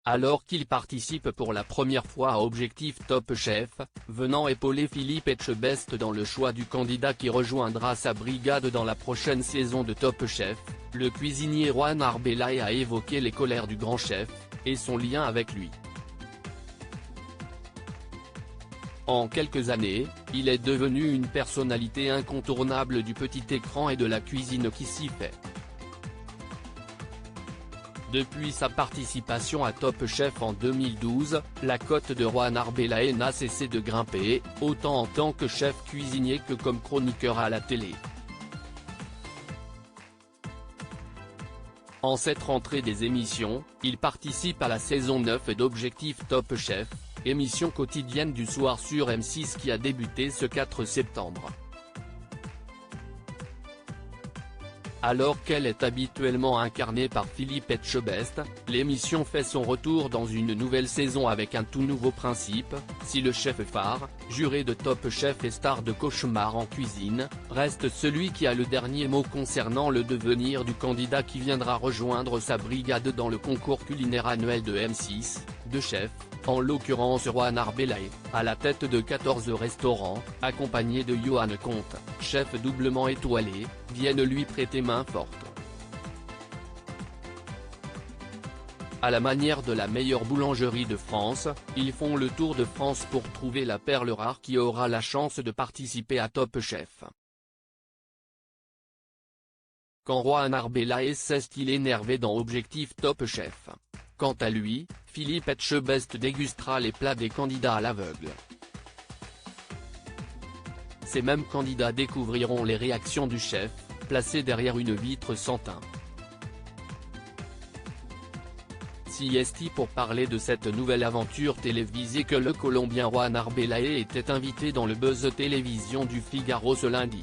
alors qu'il participe pour la première fois à Objectif Top Chef, venant épauler Philippe Etchebest dans le choix du candidat qui rejoindra sa brigade dans la prochaine saison de Top Chef, le cuisinier Juan Arbelaez a évoqué les colères du grand chef, et son lien avec lui. En quelques années, il est devenu une personnalité incontournable du petit écran et de la cuisine qui s'y fait. Depuis sa participation à Top Chef en 2012, la cote de Juan Arbelaez n'a cessé de grimper, autant en tant que chef cuisinier que comme chroniqueur à la télé. En cette rentrée des émissions, il participe à la saison 9 d'Objectif Top Chef, émission quotidienne du soir sur M6 qui a débuté ce 4 septembre. Alors qu'elle est habituellement incarnée par Philippe Etchebest, l'émission fait son retour dans une nouvelle saison avec un tout nouveau principe. Si le chef phare, juré de Top Chef et star de cauchemar en cuisine, reste celui qui a le dernier mot concernant le devenir du candidat qui viendra rejoindre sa brigade dans le concours culinaire annuel de M6, de chef, en l'occurrence Juan Arbelaez, à la tête de 14 restaurants, accompagné de Johan Comte, chef doublement étoilé, viennent lui prêter main forte. À la manière de la meilleure boulangerie de France, ils font le tour de France pour trouver la perle rare qui aura la chance de participer à Top Chef. Quand Juan Arbelaez s'est-il énervé dans Objectif Top Chef? Quant à lui, Philippe Etchebest dégustera les plats des candidats à l'aveugle. Ces mêmes candidats découvriront les réactions du chef, placé derrière une vitre sans teint. CST pour parler de cette nouvelle aventure télévisée que le Colombien Juan Arbelaez était invité dans le Buzz Télévision du Figaro ce lundi.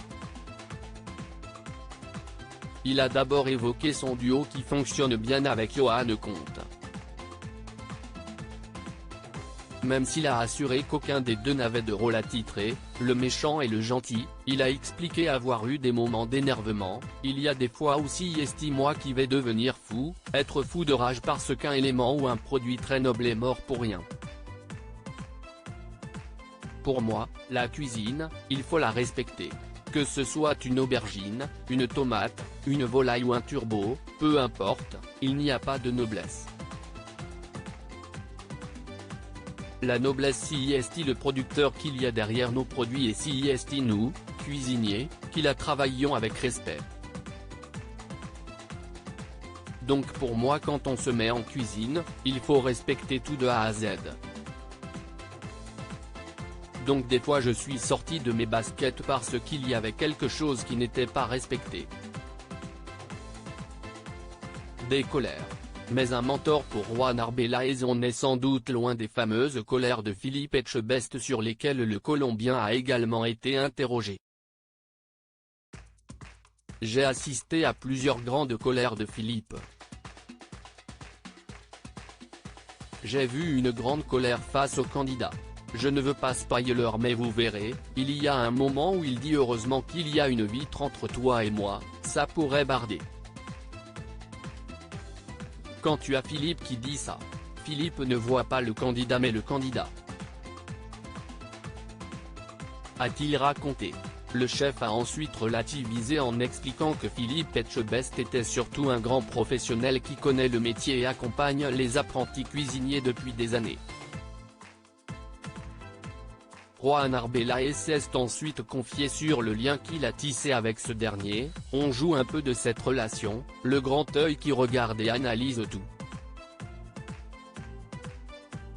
Il a d'abord évoqué son duo qui fonctionne bien avec Johan Comte. Même s'il a assuré qu'aucun des deux n'avait de rôle attitré, le méchant et le gentil, il a expliqué avoir eu des moments d'énervement. Il y a des fois aussi moi qui vais devenir fou, être fou de rage parce qu'un élément ou un produit très noble est mort pour rien. Pour moi, la cuisine, il faut la respecter. Que ce soit une aubergine, une tomate, une volaille ou un turbo, peu importe, il n'y a pas de noblesse. La noblesse c'est le producteur qu'il y a derrière nos produits et c'est nous, cuisiniers, qui la travaillons avec respect. Donc pour moi quand on se met en cuisine, il faut respecter tout de A à Z. Donc des fois je suis sorti de mes baskets parce qu'il y avait quelque chose qui n'était pas respecté. Des colères. Mais un mentor pour Juan Arbelaez, on est sans doute loin des fameuses colères de Philippe Etchebest sur lesquelles le Colombien a également été interrogé. J'ai assisté à plusieurs grandes colères de Philippe. J'ai vu une grande colère face au candidat. Je ne veux pas spoiler mais vous verrez, il y a un moment où il dit heureusement qu'il y a une vitre entre toi et moi, ça pourrait barder. Quand tu as Philippe qui dit ça, Philippe ne voit pas le candidat mais le candidat. A-t-il raconté. Le chef a ensuite relativisé en expliquant que Philippe Etchebest était surtout un grand professionnel qui connaît le métier et accompagne les apprentis cuisiniers depuis des années. Juan Arbelaez s'est ensuite confié sur le lien qu'il a tissé avec ce dernier. On joue un peu de cette relation, le grand œil qui regarde et analyse tout.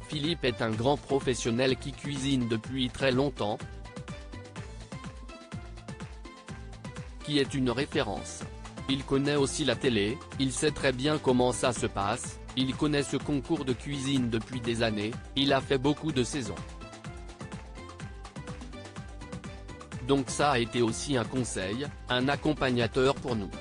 Philippe est un grand professionnel qui cuisine depuis très longtemps, qui est une référence. Il connaît aussi la télé, il sait très bien comment ça se passe, il connaît ce concours de cuisine depuis des années, il a fait beaucoup de saisons. Donc ça a été aussi un conseil, un accompagnateur pour nous.